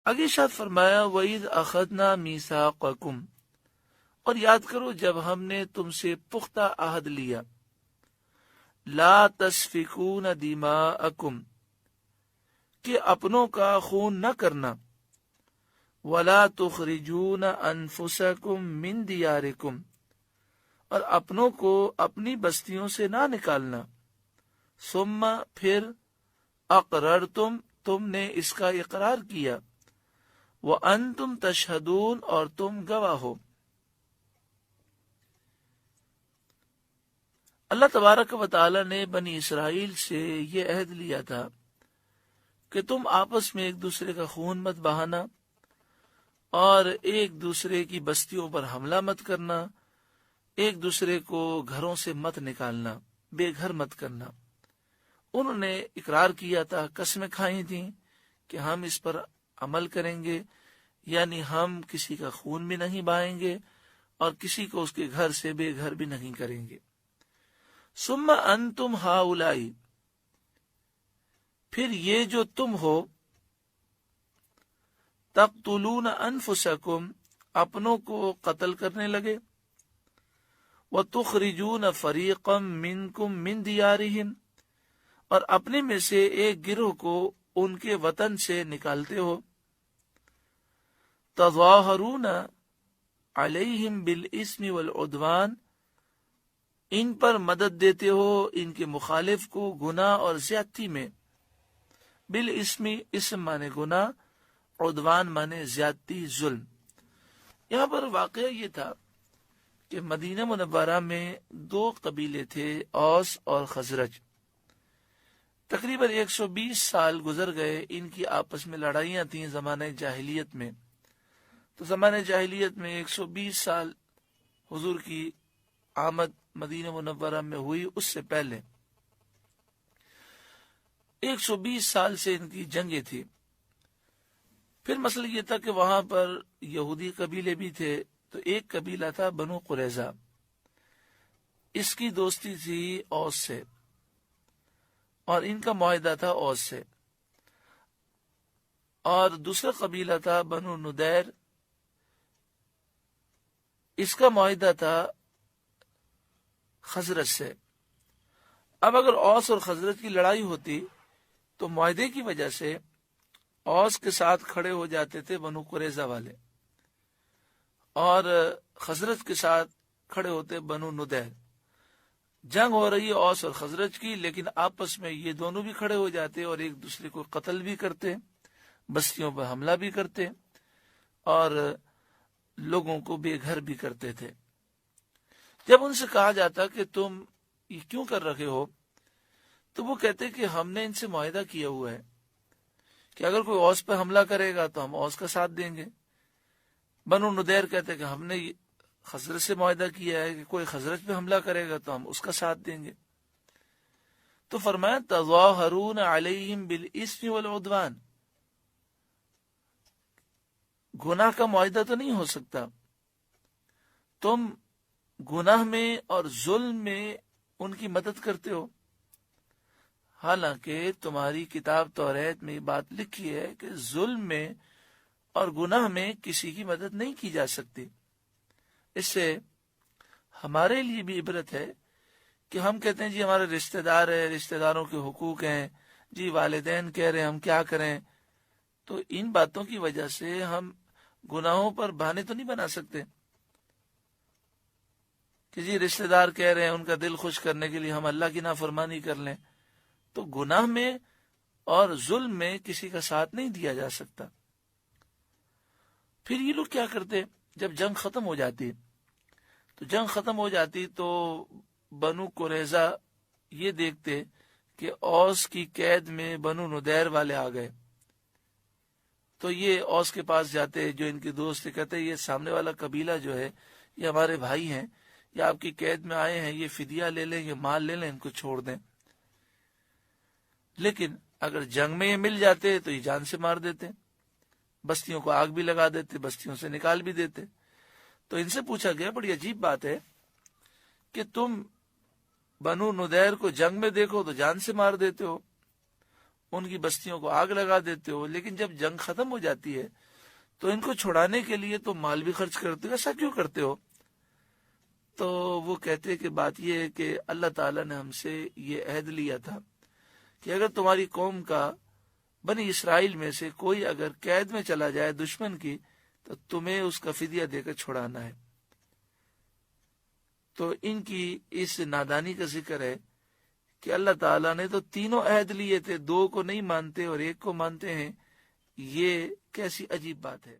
آگے ارشاد فرمایا وَإِذْ أَخَذْنَا مِيثَاقَكُمْ، اور یاد کرو جب ہم نے تم سے پختہ عہد لیا، لا تسفکون دماءکم، کہ اپنوں کا خون نہ کرنا، ولا تخرجون انفسکم من دیارکم، اور اپنوں کو اپنی بستیوں سے نہ نکالنا، ثم پھر اقررتم، تم نے اس کا اقرار کیا، وانتم تشہدون، اور تم گواہ ہو۔ اللہ تبارک و تعالی نے بنی اسرائیل سے یہ عہد لیا تھا کہ تم آپس میں ایک دوسرے کا خون مت بہانا، اور ایک دوسرے کی بستیوں پر حملہ مت کرنا، ایک دوسرے کو گھروں سے مت نکالنا، بے گھر مت کرنا۔ انہوں نے اقرار کیا تھا، قسمیں کھائی تھیں کہ ہم اس پر عمل کریں گے، یعنی ہم کسی کا خون بھی نہیں بہائیں گے اور کسی کو اس کے گھر سے بے گھر بھی نہیں کریں گے۔ ثم انتم ہؤلاء، پھر یہ جو تم ہو، تقتلون انفسکم، اپنوں کو قتل کرنے لگے، وتخرجون فریقا منکم من دیارہم، اور اپنے میں سے ایک گروہ کو ان کے وطن سے نکالتے ہو، تظاہرون علیہم بالاسم والعدوان، ان پر مدد دیتے ہو ان کے مخالف کو گناہ اور زیادتی میں، بالاسم، اسم مانے گناہ، عدوان مانے زیادتی، ظلم۔ یہاں پر واقعہ یہ تھا کہ مدینہ منورہ میں دو قبیلے تھے، اوس اور خزرج۔ تقریباً 120 سال گزر گئے، ان کی آپس میں لڑائیاں تھیں زمانہ جاہلیت میں۔ تو زمانہ جاہلیت میں 120 سال حضور کی آمد مدینہ منورہ میں ہوئی، اس سے پہلے 120 سال سے ان کی جنگیں تھی۔ پھر مسئلہ یہ تھا کہ وہاں پر یہودی قبیلے بھی تھے، تو ایک قبیلہ تھا بنو قریظہ، اس کی دوستی تھی اوس سے، اور ان کا معاہدہ تھا اوس سے، اور دوسرا قبیلہ تھا بنو ندیر، اس کا معاہدہ تھا خزرج سے۔ اب اگر اوس اور خزرج کی لڑائی ہوتی تو معاہدے کی وجہ سے اوس کے ساتھ کھڑے ہو جاتے تھے بنو قریظہ والے، اور خزرج کے ساتھ کھڑے ہوتے بنو ندیر۔ جنگ ہو رہی ہے اوس اور خزرج کی، لیکن آپس میں یہ دونوں بھی کھڑے ہو جاتے اور ایک دوسرے کو قتل بھی کرتے، بستیوں پر حملہ بھی کرتے، اور لوگوں کو بے گھر بھی کرتے تھے۔ جب ان سے کہا جاتا کہ تم یہ کیوں کر رہے ہو، تو وہ کہتے کہ ہم نے ان سے معاہدہ کیا ہوا ہے کہ اگر کوئی اوس پہ حملہ کرے گا تو ہم اوس کا ساتھ دیں گے۔ بنو ندیر کہتے کہ ہم نے خزرج سے معاہدہ کیا ہے کہ کوئی خزرج پہ حملہ کرے گا تو ہم اس کا ساتھ دیں گے۔ تو فرمایا تظاہرون علیہم بالاسم والعدوان، گناہ کا معاہدہ تو نہیں ہو سکتا، تم گناہ میں اور ظلم میں ان کی مدد کرتے ہو، حالانکہ تمہاری کتاب توریت میں یہ بات لکھی ہے کہ ظلم میں اور گناہ میں کسی کی مدد نہیں کی جا سکتی۔ اس سے ہمارے لیے بھی عبرت ہے کہ ہم کہتے ہیں جی ہمارے رشتہ دار ہیں، رشتہ داروں کے حقوق ہیں، جی والدین کہہ رہے ہیں ہم کیا کریں، تو ان باتوں کی وجہ سے ہم گناہوں پر بہانے تو نہیں بنا سکتے کہ جی رشتہ دار کہہ رہے ہیں، ان کا دل خوش کرنے کے لیے ہم اللہ کی نافرمانی کر لیں۔ تو گناہ میں اور ظلم میں کسی کا ساتھ نہیں دیا جا سکتا۔ پھر یہ لوگ کیا کرتے، جب جنگ ختم ہو جاتی تو بنو قریظہ یہ دیکھتے کہ اوس کی قید میں بنو ندیر والے آ گئے، تو یہ اوس کے پاس جاتے، جو ان کے دوست کہتے یہ سامنے والا قبیلہ جو ہے یہ ہمارے بھائی ہیں، یہ آپ کی قید میں آئے ہیں، یہ فدیہ لے لیں، یہ مال لے لیں، ان کو چھوڑ دیں۔ لیکن اگر جنگ میں یہ مل جاتے تو یہ جان سے مار دیتے، بستیوں کو آگ بھی لگا دیتے، بستیوں سے نکال بھی دیتے۔ تو ان سے پوچھا گیا بڑی عجیب بات ہے کہ تم بنو ندیر کو جنگ میں دیکھو تو جان سے مار دیتے ہو، ان کی بستیوں کو آگ لگا دیتے ہو، لیکن جب جنگ ختم ہو جاتی ہے تو ان کو چھڑانے کے لیے تو مال بھی خرچ کرتے ہو، ایسا کیوں کرتے ہو؟ تو وہ کہتے کہ بات یہ ہے کہ اللہ تعالیٰ نے ہم سے یہ عہد لیا تھا کہ اگر تمہاری قوم کا بنی اسرائیل میں سے کوئی اگر قید میں چلا جائے دشمن کی، تو تمہیں اس کا فدیہ دے کر چھڑانا ہے۔ تو ان کی اس نادانی کا ذکر ہے کہ اللہ تعالیٰ نے تو تینوں عہد لیے تھے، دو کو نہیں مانتے اور ایک کو مانتے ہیں، یہ کیسی عجیب بات ہے۔